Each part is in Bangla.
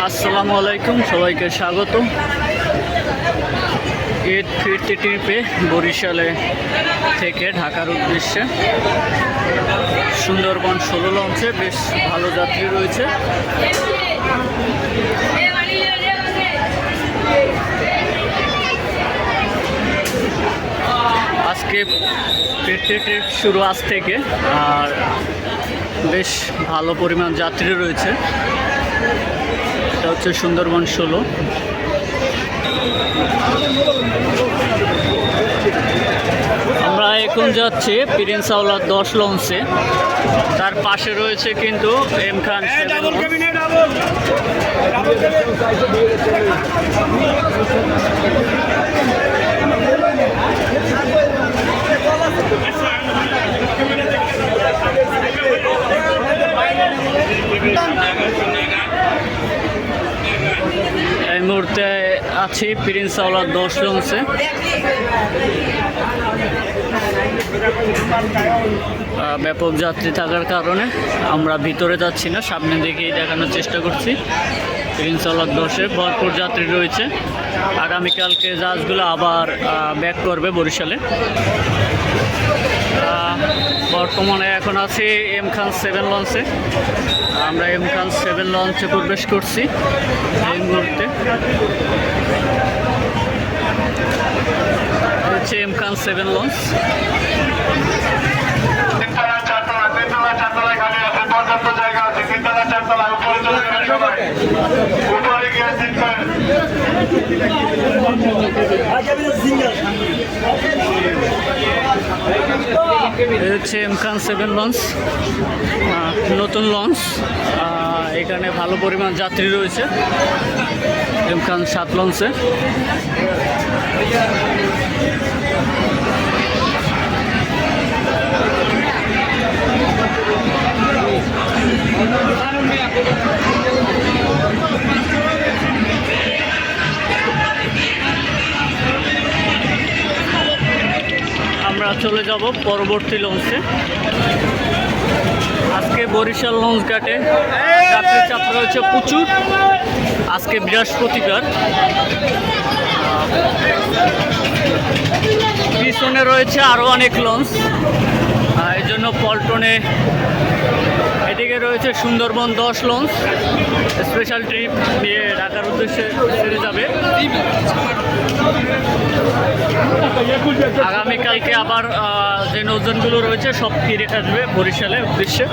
আসসালামু আলাইকুম, সবাইকে স্বাগত। ঈদ ফিরতি ট্রিপে বরিশালে থেকে ঢাকার উদ্দেশ্যে সুন্দরবন 16 লঞ্চে বেশ ভালো যাত্রী রয়েছে। আজকে ফিরতি ট্রিপ শুরু আজ থেকে, আর বেশ ভালো পরিমাণ যাত্রী রয়েছে। এটা হচ্ছে সুন্দরবন 16। আমরা এখন যাচ্ছি প্রিন্স আওলাদ 10 লঞ্চে। তার পাশে রয়েছে কিন্তু এম খান। এই মুহূর্তে আছি প্রিন্স আওলাদ 10 লঞ্চে। ব্যাপক যাত্রী থাকার কারণে আমরা ভিতরে যাচ্ছি না, সামনে দিকেই দেখানোর চেষ্টা করছি। প্রিন্স আওলাদ 10-এ ভরপুর যাত্রী রয়েছে। আগামীকালকে জাহাজগুলো আবার ব্যাক করবে বরিশালে। বর্তমানে এখন আছি এম খান 7 লঞ্চে। আমরা এম খান 7 লঞ্চে প্রবেশ করছি এই মুহূর্তে। হচ্ছে এম খান 7 লঞ্চ। হচ্ছে এম খান 7 লঞ্চ, নতুন লঞ্চ। এখানে ভালো পরিমাণ যাত্রী রয়েছে এম খান 7 লঞ্চে। আমরা চলে যাব পরবর্তী লঞ্চে। আজকে বরিশাল লঞ্চ ঘাটে যাত্রীর চাপ রয়েছে প্রচুর। আজকে বৃহস্পতিবার। পিছনে রয়েছে আরও অনেক লঞ্চ, এই জন্য পল্টনে। এদিকে রয়েছে সুন্দরবন 10 লঞ্চ, স্পেশাল ট্রিপ নিয়ে ঢাকার উদ্দেশ্যে ছেড়ে যাবে। আগামীকালকে আবার যে নৌযানগুলো রয়েছে সব ফিরে আসবে বরিশালের উদ্দেশ্যে।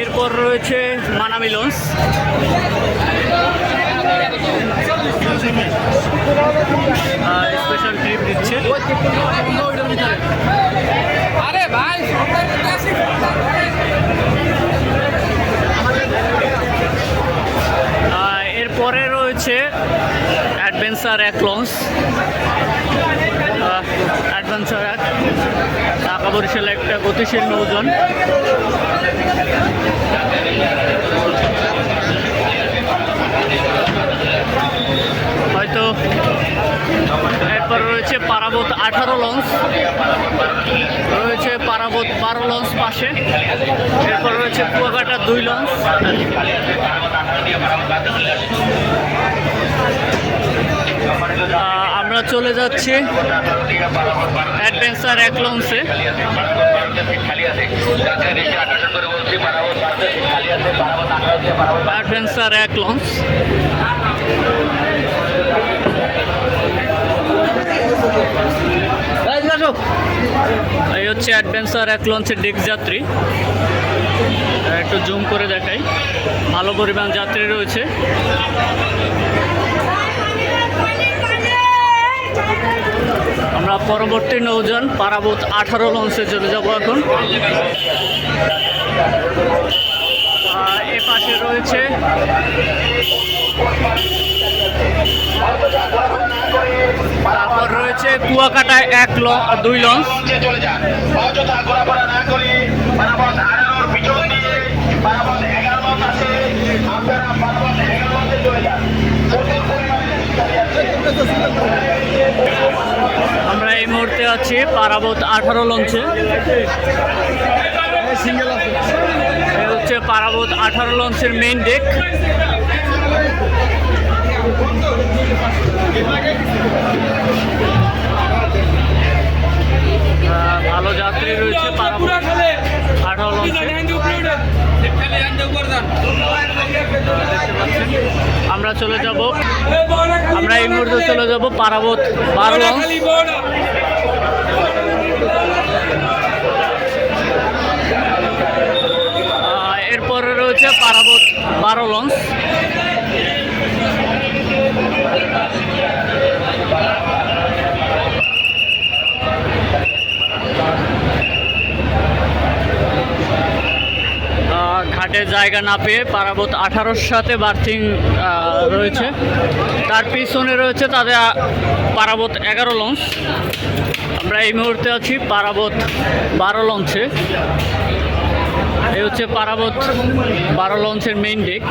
এরপর রয়েছে মানামি লঞ্চ। স্পেশাল ট্রিপ দিচ্ছে। এরপরে রয়েছে adventure 1 launch. Adventure 1 Dhaka Barishal একটা গতিশীল নৌযান। হয়তো এরপর রয়েছে পারাবত 18 লঞ্চ, রয়েছে পারাবত 12 লঞ্চ পাশে। এরপর রয়েছে কুয়াকাটা 2 লঞ্চ। আমরা চলে যাচ্ছি অ্যাডভেঞ্চার 1 লঞ্চে। Adventure 1 launch. এই হচ্ছে অ্যাডভেঞ্চার 1 লঞ্চের ডেক যাত্রী। একটু জুম করে দেখাই, ভালো পরিমাণ যাত্রী রয়েছে। আমরা পরবর্তী নৌযান পারাবত 18 লঞ্চে চলে যাব এখন। এ পাশে রয়েছে তারপর রয়েছে কুয়াকাটা 2 লঞ্চ। আমরা এই মুহূর্তে আছি পারাবত 18 লঞ্চে। এই হচ্ছে পারাবত 18 লঞ্চের মেইন ডেক। ভালো যাত্রী রয়েছে পারাবত 18 লঞ্চে। আমরা চলে যাব, আমরা এই মুহূর্তে চলে যাব পারাবত 12 লঞ্চ। এরপরে রয়েছে পারাবত 12 লঞ্চ। ঘাটে জায়গা না পেয়ে পারাবত 18-র সাথে বার্থিং রয়েছে। তার পিছনে রয়েছে তাদের পারাবত 11 লঞ্চ। আমরা এই মুহূর্তে আছি পারাবত 12 লঞ্চে। এই হচ্ছে পারাবত 12 লঞ্চের মেইন ডেক।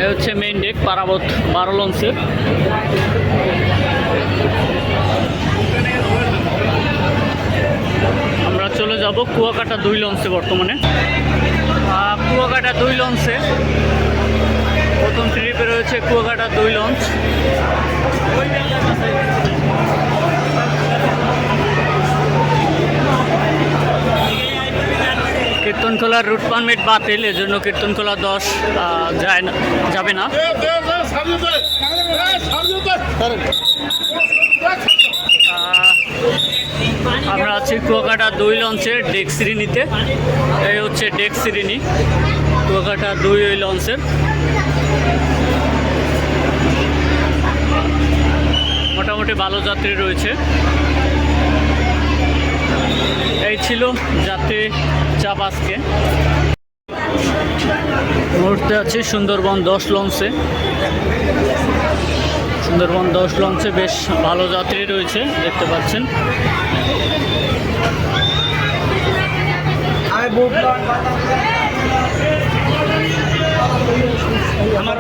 এই হচ্ছে মেইন ডেক পারাবত 12 লঞ্চের। আমরা চলে যাব কুয়াকাটা 2 লঞ্চে। বর্তমানে কুয়াকাটা 2 লঞ্চে প্রথম ট্রিপে রয়েছে কুয়াকাটা 2 লঞ্চ। কীর্তনখোলার রুট পারমিট বাতিল, এজন্য কীর্তনখোলা 10 যাবে না। আমরা আছি কুয়াকাটা 2 লঞ্চের ডেক শ্রেণীতে। এই হচ্ছে ডেক শ্রেণী কুয়াকাটা 2 লঞ্চের। মোটামুটি ভালো যাত্রী রয়েছে। এই ছিল যাত্রী চাপ আজকে। মুহূর্তে আছি সুন্দরবন 10 লঞ্চে। সুন্দরবন 10 লঞ্চে বেশ ভালো যাত্রী রয়েছে, দেখতে পাচ্ছেন। আমার